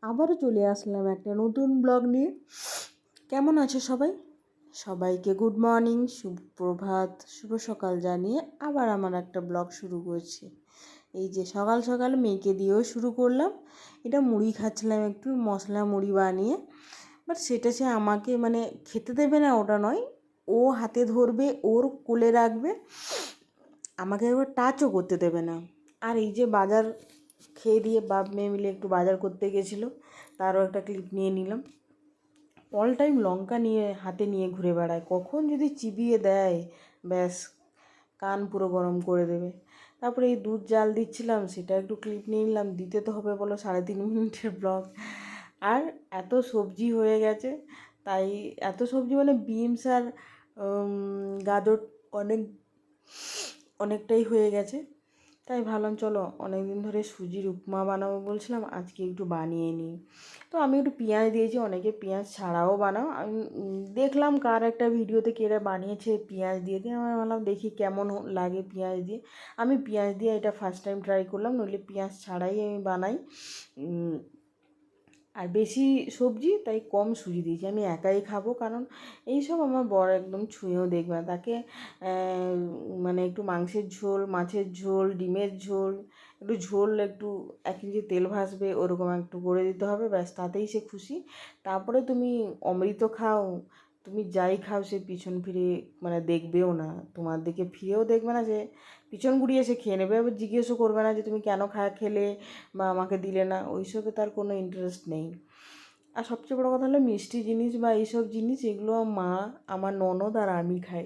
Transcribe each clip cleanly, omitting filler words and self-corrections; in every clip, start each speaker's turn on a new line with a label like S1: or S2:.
S1: আবারও চলে আসলাম একটা নতুন ব্লগ নিয়ে। কেমন আছো সবাই? সবাইকে গুড মর্নিং, সুপ্রভাত, শুভ সকাল জানিয়ে আবার আমার একটা ব্লগ শুরু করছি। এই যে সকাল সকাল মেয়েকে দিয়েও শুরু করলাম। এটা মুড়ি খাচ্ছিলাম, একটু মশলা মুড়ি বানিয়ে। বাট সেটা সে আমাকে খেতে দেবে না, ওটা নয়। ও হাতে ধরবে, ওর কোলে রাখবে, আমাকে একবার টাচও করতে দেবে না। আর এই যে বাজার খেয়ে দিয়ে বাপ মেয়ে মিলে একটু বাজার করতে গেছিলো, তারও একটা ক্লিপ নিয়ে নিলাম। অল টাইম লঙ্কা নিয়ে হাতে নিয়ে ঘুরে বেড়ায়, কখন যদি চিবিয়ে দেয় ব্যাস কান পুরো গরম করে দেবে। তারপরে এই দুধ জাল দিচ্ছিলাম, সেটা একটু ক্লিপ নিয়ে নিলাম। দিতে তো হবে বলো, 3.5 মিনিটের ব্লগ। আর এত সবজি হয়ে গেছে, তাই এত সবজি বিনস আর গাজর অনেকটাই হয়ে গেছে। তাই ভাবলাম চলো, অনেক দিন ধরে সুজির উপমা বানাবো বলছিলাম, আজকে একটু বানিয়ে নিই। তো আমি একটু পেঁয়াজ দিয়েছি, অনেকে পেঁয়াজ ছাড়াও বানাও। আমি দেখলাম কার একটা ভিডিওতে কেরা বানিয়েছে পেঁয়াজ দিয়ে দিয়ে, আমার ভাবলাম দেখি কেমন লাগে পেঁয়াজ দিয়ে। আমি পেঁয়াজ দিয়ে এটা ফার্স্ট টাইম ট্রাই করলাম, নইলে পেঁয়াজ ছাড়াই আমি বানাই। আর বেশি সবজি তাই কম সুজি দিয়েছি, আমি একাই খাবো। কারণ এইসব আমার বর একদম ছুঁয়েও দেখবে না। তাকে একটু মাংসের ঝোল, মাছের ঝোল, ডিমের ঝোল, একটু ঝোল, একটু 1 ইঞ্চি তেল ভাসবে ওরকম একটু করে দিতে হবে, ব্যাস তাতেই সে খুশি। তারপরে তুমি অমৃত খাও, তুমি যাই খাও, সে পিছন ফিরে দেখবেও না, তোমার দিকে ফিরেও দেখবে না, যে পিছন ঘুরিয়ে এসে খেয়ে নেবে। আবার জিজ্ঞেসও করবে না যে তুমি কেন খেলে বা আমাকে দিলে না, ওইসবে তার কোনো ইন্টারেস্ট নেই। আর সবচেয়ে বড়ো কথা হলো মিষ্টি জিনিস বা এইসব জিনিস, এগুলো মা, আমার ননদ আর আমি খাই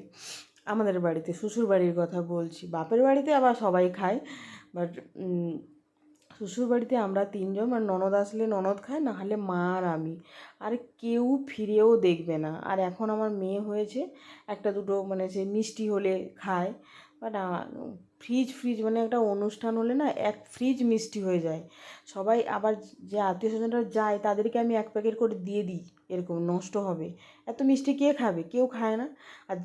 S1: আমাদের বাড়িতে। শ্বশুর বাড়ির কথা বলছি, বাপের বাড়িতে আবার সবাই খায়, বাট শ্বশুর বাড়িতে আমরা 3জন, ননদ আসলে ননদ খায়, না হলে মা আর আমি। আর কেউ ফিরেও দেখবে না। আর এখন আমার মেয়ে হয়েছে, একটা দুটো সে মিষ্টি হলে খায়, বাট ফ্রিজ একটা অনুষ্ঠান হলে না 1 ফ্রিজ মিষ্টি হয়ে যায়। সবাই আবার যে আত্মীয় স্বজনরা যায় তাদেরকে আমি 1 প্যাকেট করে দিয়ে দিই, এরকম নষ্ট হবে, এত মিষ্টি কে খাবে? কেউ খায় না। আর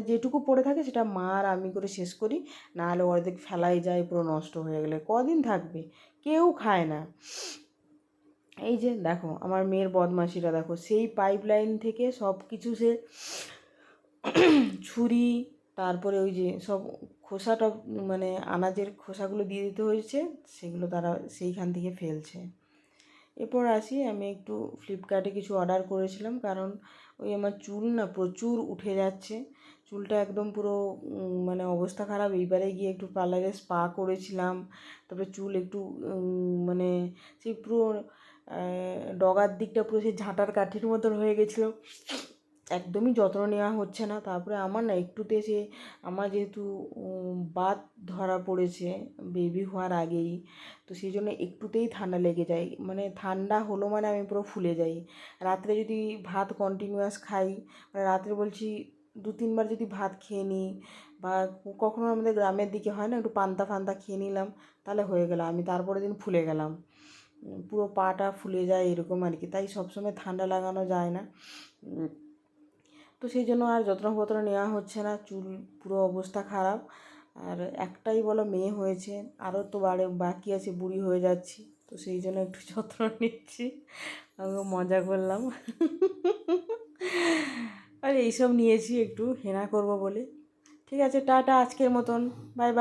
S1: যেটুকু পড়ে থাকে সেটা মা আর আমি করে শেষ করি, নাহলে অর্ধেক ফেলাই যায়, পুরো নষ্ট হয়ে গেলে কদিন থাকবে, কেউ খায় না। এই যে দেখো আমার মেয়ের বদমাশিটা দেখো, সেই পাইপলাইন থেকে সব কিছু সে ছুরি, তারপরে ওই যে সব খোসাটা আনাজের খোসাগুলো দিয়ে দিতে হয়েছে, সেগুলো তারা সেইখান থেকে ফেলছে। এরপর আসি, আমি একটু ফ্লিপকার্টে কিছু অর্ডার করেছিলাম, কারণ ওই আমার চুল না প্রচুর উঠে যাচ্ছে, চুলটা একদম পুরো অবস্থা খারাপ। এইবারে গিয়ে একটু পার্লারে স্পা করেছিলাম, তারপরে চুল একটু সেই পুরো ডগার দিকটা পুরো সেই ঝাঁটার কাঠির মতন হয়ে গেছিলো, একদমই যত্ন নেওয়া হচ্ছে না। তারপরে আমার না একটুতে আমার যেহেতু বাত ধরা পড়েছে বেবি হওয়ার আগেই, তো সেই জন্য একটুতেই ঠান্ডা লেগে যায়, ঠান্ডা হলো আমি পুরো ফুলে যাই। রাত্রে যদি ভাত কন্টিনিউয়াস খাই, রাত্রে বলছি 2-3 বার যদি ভাত খেয়ে নিই, বা কখনো আমাদের গ্রামের দিকে হয় না, একটু পান্তা ফান্তা খেয়ে নিলাম, তাহলে হয়ে গেল, আমি তারপরের দিন ফুলে গেলাম, পুরো পাটা ফুলে যায় এরকম আর কি। তাই সবসময় ঠান্ডা লাগানো যায় না, তো সেই জন্য আর যত্ন নেওয়া হচ্ছে না, চুল পুরো অবস্থা খারাপ। আর একটাই বলো মেয়ে হয়েছে, আরও তো বাকি আছে, বুড়ি হয়ে যাচ্ছি, তো সেই জন্য একটু যত্ন নিচ্ছি। আমি মজা করলাম আর এইসব নিয়েছি একটু হেনা করব বলে। ঠিক আছে, টাটা আজকের মতন, বাই বাই।